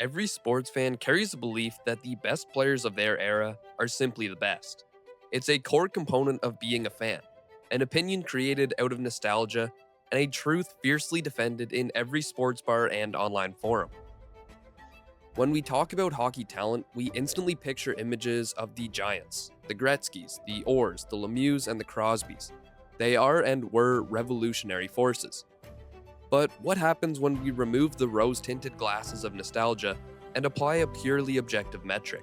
Every sports fan carries a belief that the best players of their era are simply the best. It's a core component of being a fan, an opinion created out of nostalgia, and a truth fiercely defended in every sports bar and online forum. When we talk about hockey talent, we instantly picture images of the Giants, the Gretzkys, the Orrs, the Lemieux, and the Crosbys. They are and were revolutionary forces. But what happens when we remove the rose-tinted glasses of nostalgia and apply a purely objective metric?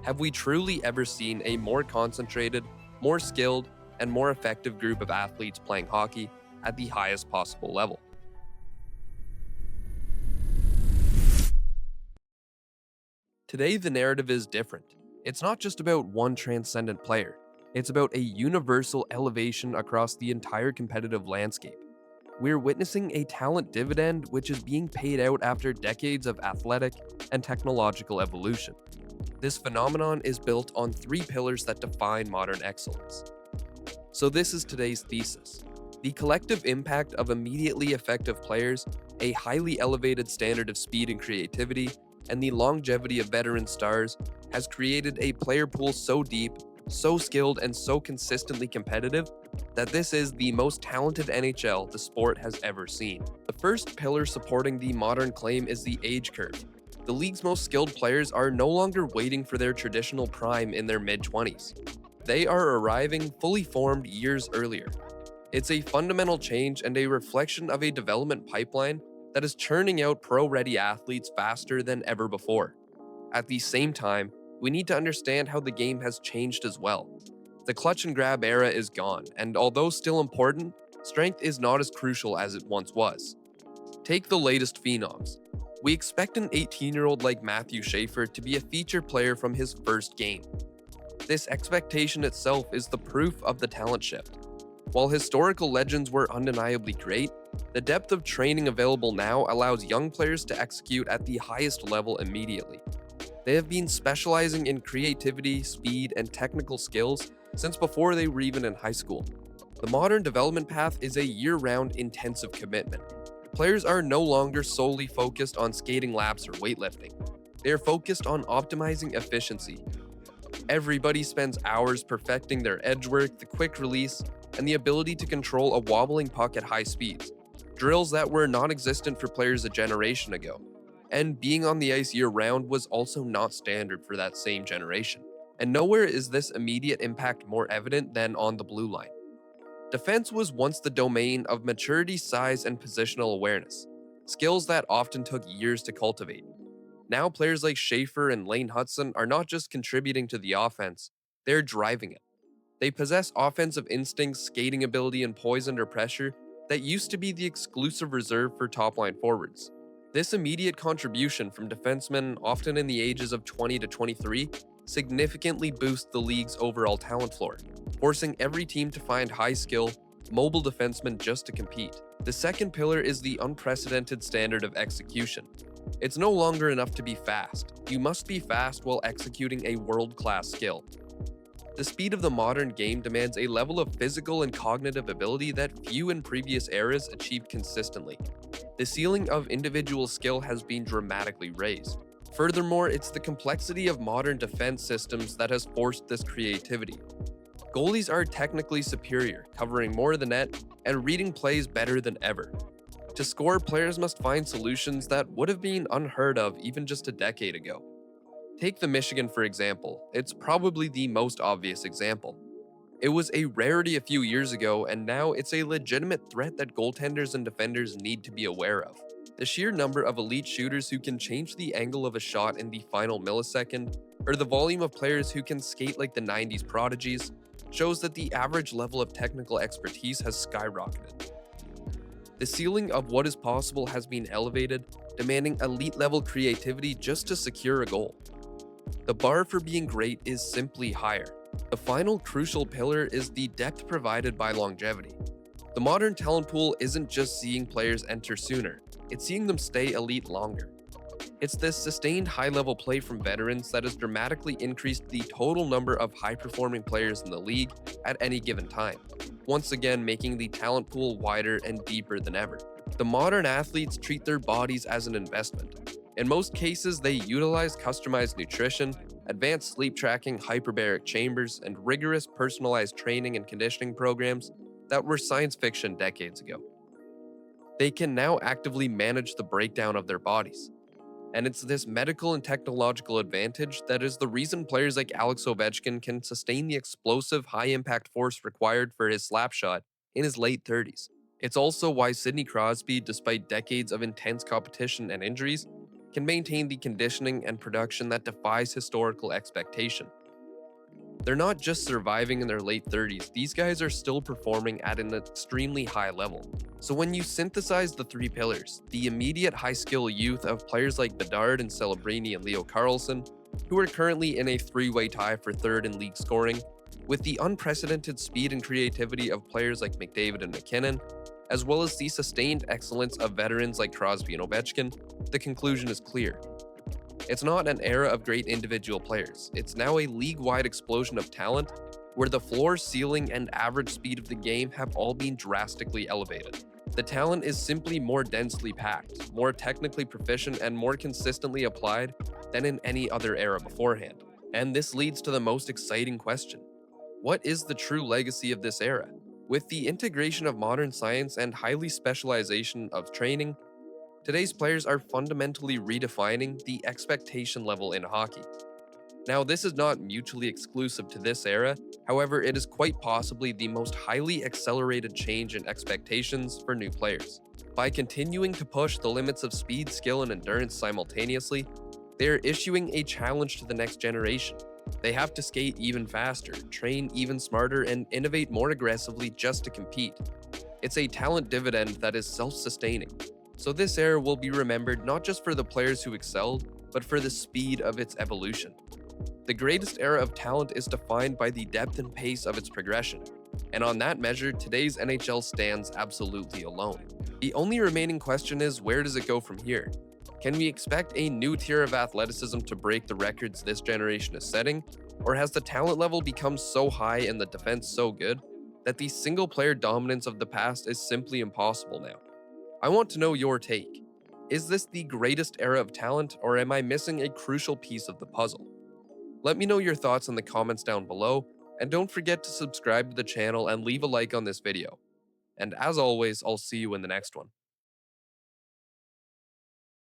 Have we truly ever seen a more concentrated, more skilled, and more effective group of athletes playing hockey at the highest possible level? Today, the narrative is different. It's not just about one transcendent player. It's about a universal elevation across the entire competitive landscape. We're witnessing a talent dividend which is being paid out after decades of athletic and technological evolution. This phenomenon is built on three pillars that define modern excellence. So this is today's thesis. The collective impact of immediately effective players, a highly elevated standard of speed and creativity, and the longevity of veteran stars has created a player pool so deep, so skilled, and so consistently competitive that this is the most talented NHL the sport has ever seen. The first pillar supporting the modern claim is the age curve. The league's most skilled players are no longer waiting for their traditional prime in their mid-20s. They are arriving fully formed years earlier. It's a fundamental change and a reflection of a development pipeline that is churning out pro-ready athletes faster than ever before. At the same time, we need to understand how the game has changed as well. The clutch and grab era is gone, and although still important, strength is not as crucial as it once was. Take the latest phenoms. We expect an 18-year-old like Matthew Schaefer to be a feature player from his first game. This expectation itself is the proof of the talent shift. While historical legends were undeniably great, the depth of training available now allows young players to execute at the highest level immediately. They have been specializing in creativity, speed, and technical skills since before they were even in high school. The modern development path is a year-round intensive commitment. Players are no longer solely focused on skating laps or weightlifting. They are focused on optimizing efficiency. Everybody spends hours perfecting their edge work, the quick release, and the ability to control a wobbling puck at high speeds, drills that were non-existent for players a generation ago. And being on the ice year-round was also not standard for that same generation. And nowhere is this immediate impact more evident than on the blue line. Defense was once the domain of maturity, size, and positional awareness, skills that often took years to cultivate. Now players like Schaefer and Lane Hudson are not just contributing to the offense, they're driving it. They possess offensive instincts, skating ability, and poise under pressure that used to be the exclusive reserve for top-line forwards. This immediate contribution from defensemen, often in the ages of 20 to 23, significantly boosts the league's overall talent floor, forcing every team to find high-skill, mobile defensemen just to compete. The second pillar is the unprecedented standard of execution. It's no longer enough to be fast. You must be fast while executing a world-class skill. The speed of the modern game demands a level of physical and cognitive ability that few in previous eras achieved consistently. The ceiling of individual skill has been dramatically raised. Furthermore, it's the complexity of modern defense systems that has forced this creativity. Goalies are technically superior, covering more of the net and reading plays better than ever. To score, players must find solutions that would have been unheard of even just a decade ago. Take the Michigan, for example. It's probably the most obvious example. It was a rarity a few years ago, and now it's a legitimate threat that goaltenders and defenders need to be aware of. The sheer number of elite shooters who can change the angle of a shot in the final millisecond, or the volume of players who can skate like the 90s prodigies, shows that the average level of technical expertise has skyrocketed. The ceiling of what is possible has been elevated, demanding elite-level creativity just to secure a goal. The bar for being great is simply higher. The final crucial pillar is the depth provided by longevity. The modern talent pool isn't just seeing players enter sooner, it's seeing them stay elite longer. It's this sustained high-level play from veterans that has dramatically increased the total number of high-performing players in the league at any given time, once again making the talent pool wider and deeper than ever. The modern athletes treat their bodies as an investment. In most cases, they utilize customized nutrition, advanced sleep tracking, hyperbaric chambers, and rigorous personalized training and conditioning programs that were science fiction decades ago. They can now actively manage the breakdown of their bodies. And it's this medical and technological advantage that is the reason players like Alex Ovechkin can sustain the explosive, high impact force required for his slap shot in his late 30s. It's also why Sidney Crosby, despite decades of intense competition and injuries, can maintain the conditioning and production that defies historical expectation. They're not just surviving in their late 30s, these guys are still performing at an extremely high level. So when you synthesize the three pillars, the immediate high skill youth of players like Bedard and Celebrini and Leo Carlsson, who are currently in a three-way tie for third in league scoring, with the unprecedented speed and creativity of players like McDavid and McKinnon, as well as the sustained excellence of veterans like Crosby and Ovechkin, the conclusion is clear. It's not an era of great individual players. It's now a league-wide explosion of talent where the floor, ceiling, and average speed of the game have all been drastically elevated. The talent is simply more densely packed, more technically proficient, and more consistently applied than in any other era beforehand. And this leads to the most exciting question. What is the true legacy of this era? With the integration of modern science and highly specialization of training, today's players are fundamentally redefining the expectation level in hockey. Now, this is not mutually exclusive to this era, however, it is quite possibly the most highly accelerated change in expectations for new players. By continuing to push the limits of speed, skill, and endurance simultaneously, they are issuing a challenge to the next generation. They have to skate even faster, train even smarter, and innovate more aggressively just to compete. It's a talent dividend that is self-sustaining. So this era will be remembered not just for the players who excelled, but for the speed of its evolution. The greatest era of talent is defined by the depth and pace of its progression, and on that measure, today's NHL stands absolutely alone. The only remaining question is, where does it go from here? Can we expect a new tier of athleticism to break the records this generation is setting, or has the talent level become so high and the defense so good that the single-player dominance of the past is simply impossible now? I want to know your take. Is this the greatest era of talent, or am I missing a crucial piece of the puzzle? Let me know your thoughts in the comments down below, and don't forget to subscribe to the channel and leave a like on this video. And as always, I'll see you in the next one.